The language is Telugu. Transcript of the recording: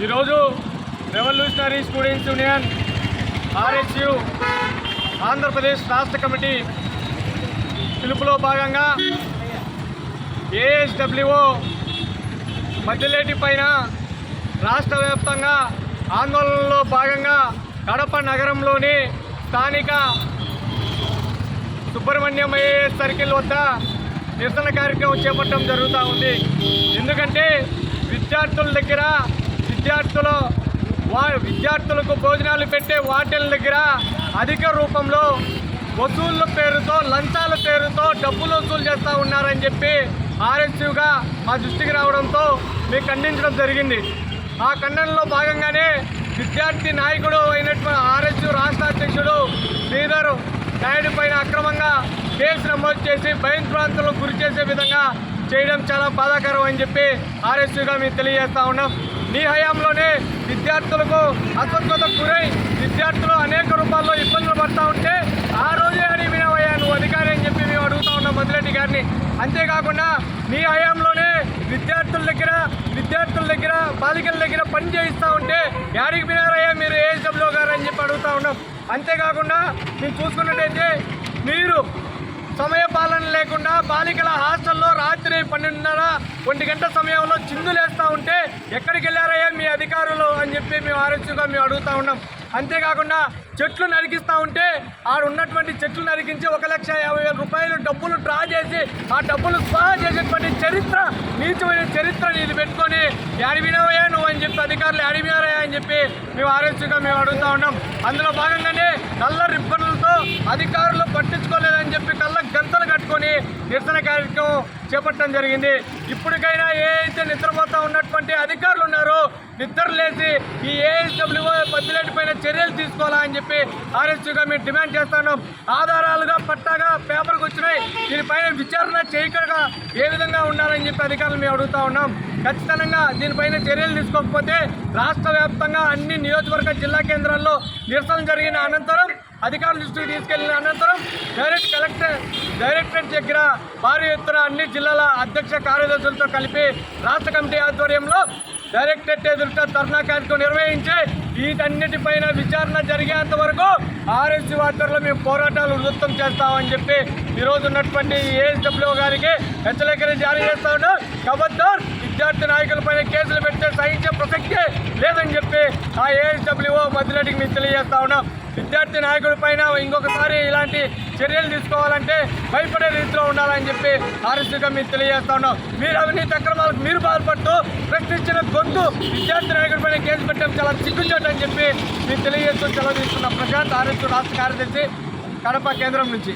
ఈరోజు revolutionary students union RSU Andhra Pradesh రాష్ట్ర కమిటీ పిలుపులో భాగంగా ASWO మధ్యలేటి పైన రాష్ట్ర వ్యాప్తంగా ఆందోళనలో భాగంగా కడప నగరంలోని స్థానిక సుబ్రహ్మణ్యం IAS సర్కిల్ వద్ద నిరసన కార్యక్రమం చేపట్టడం జరుగుతూ ఉంది. ఎందుకంటే విద్యార్థుల దగ్గర విద్యార్థులకు భోజనాలు పెట్టే వాటిల దగ్గర అధిక రూపంలో వసూళ్ల పేరుతో లంచాల పేరుతో డబ్బులు వసూలు చేస్తూ ఉన్నారని చెప్పి RSUగా మా దృష్టికి రావడంతో మేము ఖండించడం జరిగింది. ఆ ఖండనలో భాగంగానే విద్యార్థి నాయకుడు అయినటువంటి RSU రాష్ట్ర అధ్యక్షుడు శ్రీధర్ నాయుడు పైన అక్రమంగా కేసు నమోదు చేసి భయాందోళనలకు గురి చేసే విధంగా చేయడం చాలా బాధాకరం అని చెప్పి RSUగా మేము తెలియజేస్తూ ఉన్నాం. నీ హయాంలోనే విద్యార్థులకు అసంతృప్తికి గురై విద్యార్థులు అనేక రూపాల్లో ఇబ్బందులు పడుతూ ఉంటే ఆ రోజే అడిగినవయ్యా నువ్వు అధికారి అని చెప్పి మేము అడుగుతూ ఉన్నాం మధురెడ్డి గారిని. అంతేకాకుండా నీ హయాంలోనే విద్యార్థుల దగ్గర బాలికల దగ్గర పని చేయిస్తూ ఉంటే యాడికి వినారయ్యా మీరు ASWO గారు అని చెప్పి అడుగుతూ ఉన్నాం. అంతేకాకుండా మేము చూసుకున్నట్టయితే మీరు సమయపాలన లేకుండా బాలికల హాస్టల్లో రాత్రి 12:30 గంట సమయంలో చిందులేస్తూ ఉంటే ఎక్కడికి వెళ్ళారయ్యా మీ అధికారులు అని చెప్పి మేము RSUగా మేము అడుగుతూ ఉన్నాం. అంతేకాకుండా చెట్లు నరికిస్తూ ఉంటే ఆడు ఉన్నటువంటి చెట్లు నరికించి 1,50,000 రూపాయలు డబ్బులు డ్రా చేసి ఆ డబ్బులు స్వాహా చేసేటువంటి చరిత్ర నీచమైన చరిత్ర నీది పెట్టుకొని యాడివినవయ్యా నువ్వు అని చెప్పి అధికారులు యాడివినారయ్యా అని చెప్పి మేము RSUగా మేము అడుగుతూ ఉన్నాం. అందులో భాగంగానే నల్ల రిబ్బన్లతో అధికారులు పట్టించుకోలేదని చెప్పి కళ్ళ గంతలు కట్టుకొని నిరసన కార్యక్రమం చేపట్టడం జరిగింది. ఇప్పటికైనా ఏ అయితే నిద్రపోతూ ఉన్నటువంటి అధికారులు ఉన్నారో నిద్రలేసి ఈ ASWO మధ్యలేటి పైన చర్యలు తీసుకోవాలా అని చెప్పి RSUగా మేము డిమాండ్ చేస్తున్నాం. ఆధారాలుగా పట్టాగా పేపర్కి వచ్చినాయి, దీనిపైన విచారణ చేయకుండా ఏ విధంగా ఉండాలని చెప్పి అధికారులు మేము అడుగుతూ ఉన్నాం. ఖచ్చితంగా దీనిపైన చర్యలు తీసుకోకపోతే రాష్ట్ర వ్యాప్తంగా అన్ని నియోజకవర్గ జిల్లా కేంద్రాల్లో నిరసన జరిగిన అనంతరం అధికారుల దృష్టికి తీసుకెళ్లిన అనంతరం డైరెక్టరేట్ దగ్గర భారీ ఎత్తున అన్ని జిల్లాల అధ్యక్ష కార్యదర్శులతో కలిపి రాష్ట్ర కమిటీ ఆధ్వర్యంలో డైరెక్టరేట్ ఎదుట ధర్నా కార్యక్రమం నిర్వహించి వీటన్నిటిపైన విచారణ జరిగేంత వరకు RSU ఆధ్వర్యంలో మేము పోరాటాలు ఉధృతం చేస్తామని చెప్పి ఈరోజు ఉన్నటువంటి ASWO గారికి హెచ్చరికలు జారీ చేస్తా ఉన్నాం. ఖబర్దార్ విద్యార్థి నాయకులపైన కేసులు పెడితే సహించే ప్రసక్తే లేదని చెప్పి ఆ ASWO మధ్యరెడ్డికి మేము తెలియజేస్తా ఉన్నాం. విద్యార్థి నాయకుడి పైన ఇంకొకసారి ఇలాంటి చర్యలు తీసుకోవాలంటే భయపడే రీతిలో ఉండాలని చెప్పి RSUగా మేము తెలియజేస్తా ఉన్నాం. మీరు అవినీతి అక్రమాలకు మీరు బాధపడుతూ ప్రశ్నించిన గొంతు విద్యార్థి నాయకుడి పైన కేసు పెట్టడం చాలా సిగ్గుచేటని చెప్పి మేము తెలియజేస్తూ సెలవు తీసుకున్నాం. ప్రశాంత్, RSU రాష్ట్ర కార్యదర్శి, కడప కేంద్రం నుంచి.